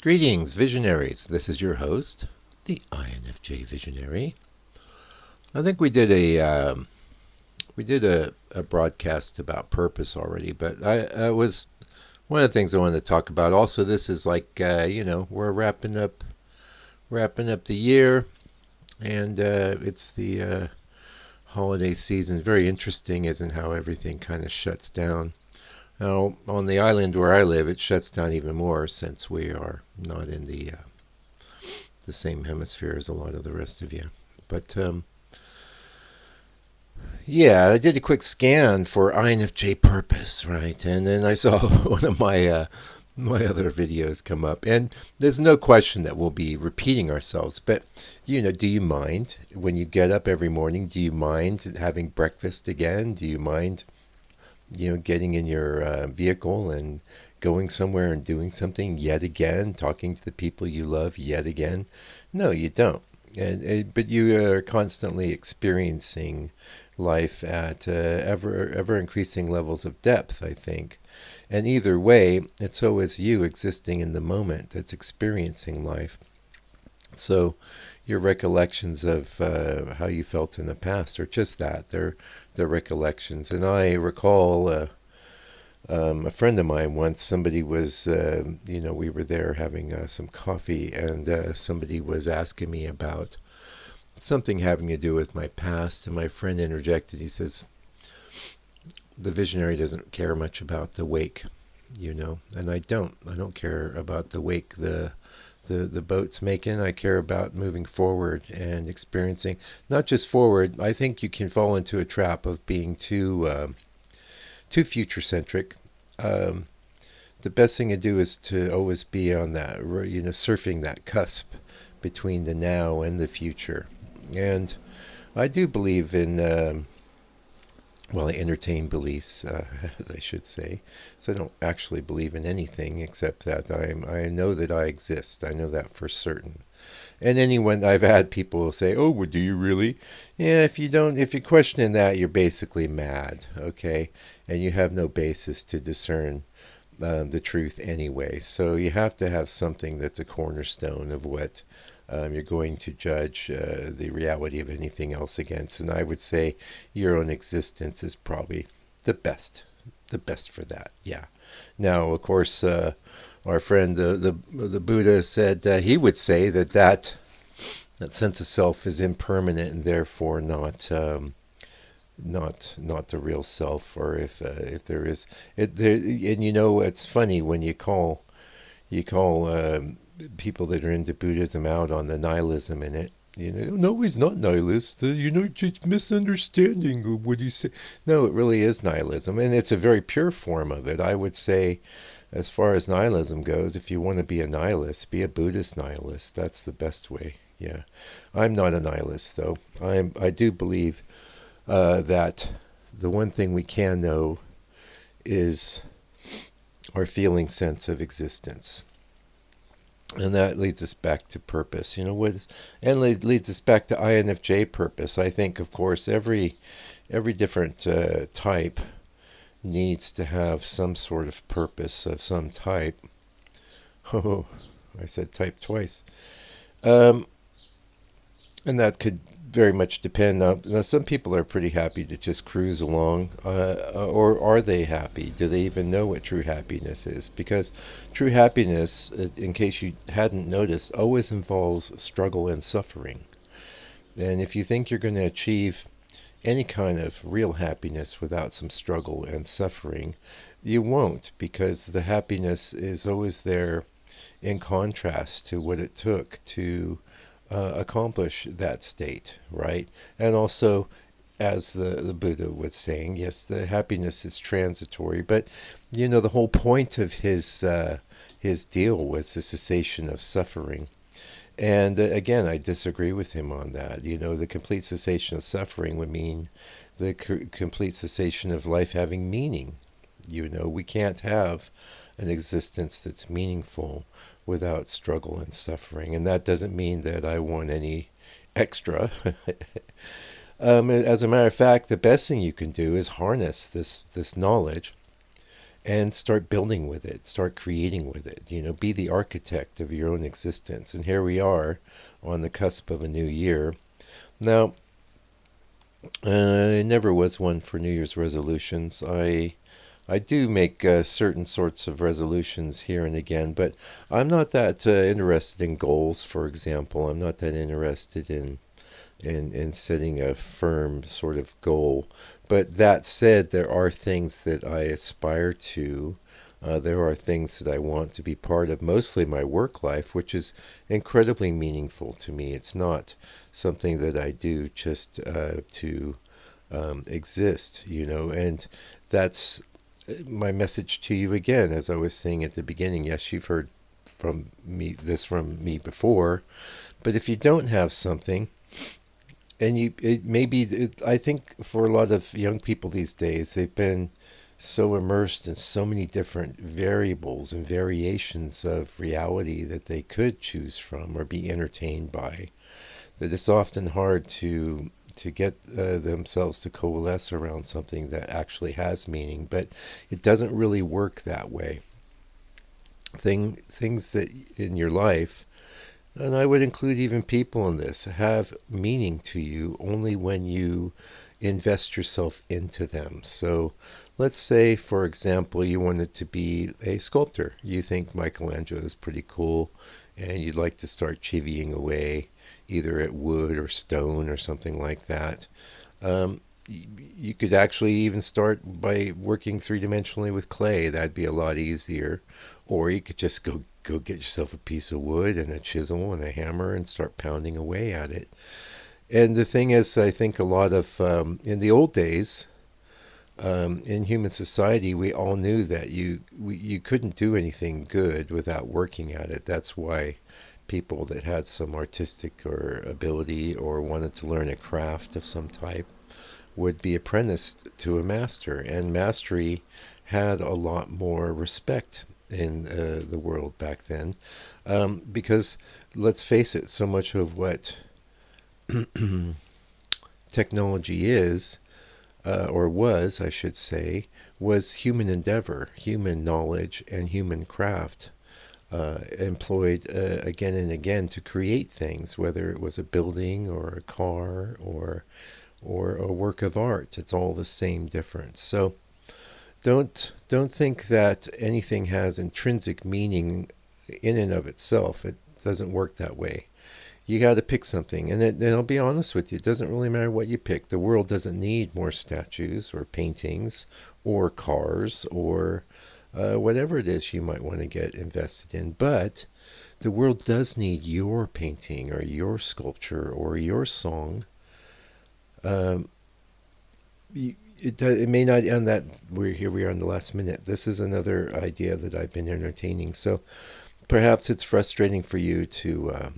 Greetings, visionaries. This is your host, the INFJ Visionary. I think we did a broadcast about purpose already, but I was one of the things I wanted to talk about. Also, this is like we're wrapping up the year, and it's the holiday season. Very interesting, isn't how everything kind of shuts down. Now, on the island where I live, it shuts down even more since we are not in the same hemisphere as a lot of the rest of you. But yeah, I did a quick scan for INFJ purpose, right? And then I saw one of my other videos come up, and there's no question that we'll be repeating ourselves. But do you mind when you get up every morning? Do you mind having breakfast again? Do you mind getting in your vehicle and going somewhere and doing something yet again, talking to the people you love yet again? No, you don't. But you are constantly experiencing life at ever increasing levels of depth, I think. And either way, it's always you existing in the moment that's experiencing life. So your recollections of how you felt in the past are just that. They're recollections. And I recall a friend of mine once, somebody was, we were there having some coffee, and somebody was asking me about something having to do with my past. And my friend interjected. He says, the visionary doesn't care much about the wake, and I don't care about the wake the boat's making. I care about moving forward and experiencing, not just forward. I think you can fall into a trap of being too future centric. The best thing to do is to always be on that, surfing that cusp between the now and the future. And I do believe in I entertain beliefs, as I should say. So I don't actually believe in anything except that I know that I exist. I know that for certain. And anyone I've had people say, "Oh, well, do you really?" Yeah, if you're questioning that, you're basically mad, okay? And you have no basis to discern the truth anyway. So you have to have something that's a cornerstone of what you're going to judge the reality of anything else against. And I would say your own existence is probably the best, for that. Yeah. Now, of course, our friend the Buddha said he would say that sense of self is impermanent and therefore not the real self, or if there is it there. And it's funny when you call people that are into Buddhism out on the nihilism in it. No, he's not nihilist. Just misunderstanding of what he said. No, it really is nihilism, and it's a very pure form of it. I would say, as far as nihilism goes, if you want to be a nihilist, be a Buddhist nihilist. That's the best way. Yeah, I'm not a nihilist, though. I do believe that the one thing we can know is our feeling sense of existence. And that leads us back to purpose. And leads us back to INFJ purpose. I think, of course, every different type needs to have some sort of purpose of some type. Oh, I said type twice. And that could very much depend on. Now, some people are pretty happy to just cruise along, or are they happy? Do they even know what true happiness is? Because true happiness, in case you hadn't noticed, always involves struggle and suffering. And if you think you're going to achieve any kind of real happiness without some struggle and suffering, you won't, because the happiness is always there in contrast to what it took to accomplish that state, right? And also, as the Buddha was saying, yes, the happiness is transitory, but the whole point of his deal was the cessation of suffering. And again, I disagree with him on that. The complete cessation of suffering would mean the complete cessation of life having meaning. We can't have an existence that's meaningful without struggle and suffering. And that doesn't mean that I want any extra. As a matter of fact, the best thing you can do is harness this knowledge and start building with it, start creating with it. Be the architect of your own existence. And here we are on the cusp of a new year. Now, I never was one for New Year's resolutions. I do make certain sorts of resolutions here and again, but I'm not that interested in goals, for example. I'm not that interested in setting a firm sort of goal. But that said, there are things that I aspire to. There are things that I want to be part of, mostly my work life, which is incredibly meaningful to me. It's not something that I do just to exist, and that's my message to you again, as I was saying at the beginning. Yes, you've heard from me before, but if you don't have something, and I think for a lot of young people these days, they've been so immersed in so many different variables and variations of reality that they could choose from or be entertained by, that it's often hard to get themselves to coalesce around something that actually has meaning. But it doesn't really work that way. Things that in your life, and I would include even people in this, have meaning to you only when you invest yourself into them. So let's say, for example, you wanted to be a sculptor. You think Michelangelo is pretty cool, and you'd like to start chivying away either at wood or stone or something like that. You could actually even start by working three-dimensionally with clay. That'd be a lot easier. Or you could just go get yourself a piece of wood and a chisel and a hammer and start pounding away at it. And the thing is, I think a lot of in the old days, in human society, we all knew that you couldn't do anything good without working at it. That's why people that had some artistic or ability or wanted to learn a craft of some type would be apprenticed to a master, and mastery had a lot more respect in the world back then, because let's face it, so much of what technology is, or was, I should say, was human endeavor, human knowledge, and human craft, employed again and again to create things, whether it was a building or a car or a work of art. It's all the same difference. So don't think that anything has intrinsic meaning in and of itself. It doesn't work that way. You got to pick something, and I'll be honest with you, it doesn't really matter what you pick. The world doesn't need more statues or paintings or cars or whatever it is you might want to get invested in. But the world does need your painting or your sculpture or your song. Um, it may not end that. We are in the last minute. This is another idea that I've been entertaining. So perhaps it's frustrating for you to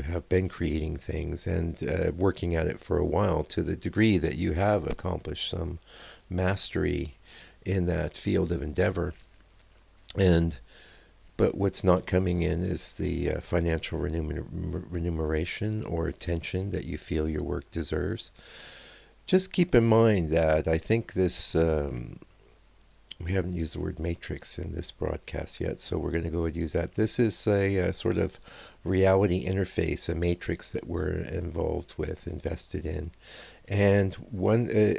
have been creating things and working at it for a while, to the degree that you have accomplished some mastery in that field of endeavor. And but what's not coming in is the financial remuneration or attention that you feel your work deserves. Just keep in mind that I think this, we haven't used the word matrix in this broadcast yet, so we're going to go ahead and use that. This is a sort of reality interface, a matrix that we're involved with, invested in. And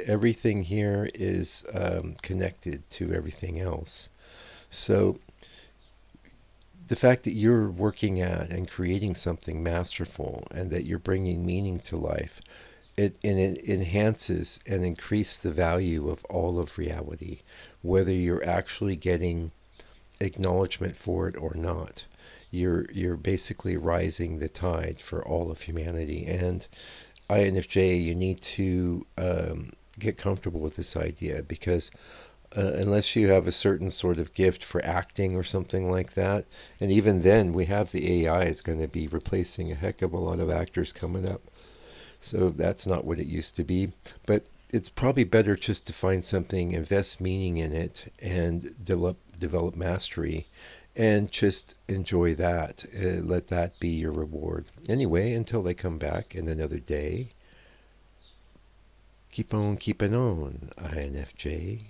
everything here is connected to everything else. So the fact that you're working at and creating something masterful and that you're bringing meaning to life, it enhances and increases the value of all of reality, whether you're actually getting acknowledgement for it or not. You're basically rising the tide for all of humanity. And INFJ, you need to get comfortable with this idea, because unless you have a certain sort of gift for acting or something like that, and even then, we have the AI is going to be replacing a heck of a lot of actors coming up. So that's not what it used to be. But it's probably better just to find something, invest meaning in it, and develop mastery, and just enjoy that. Let that be your reward. Anyway, until they come back in another day, keep on keeping on, INFJ.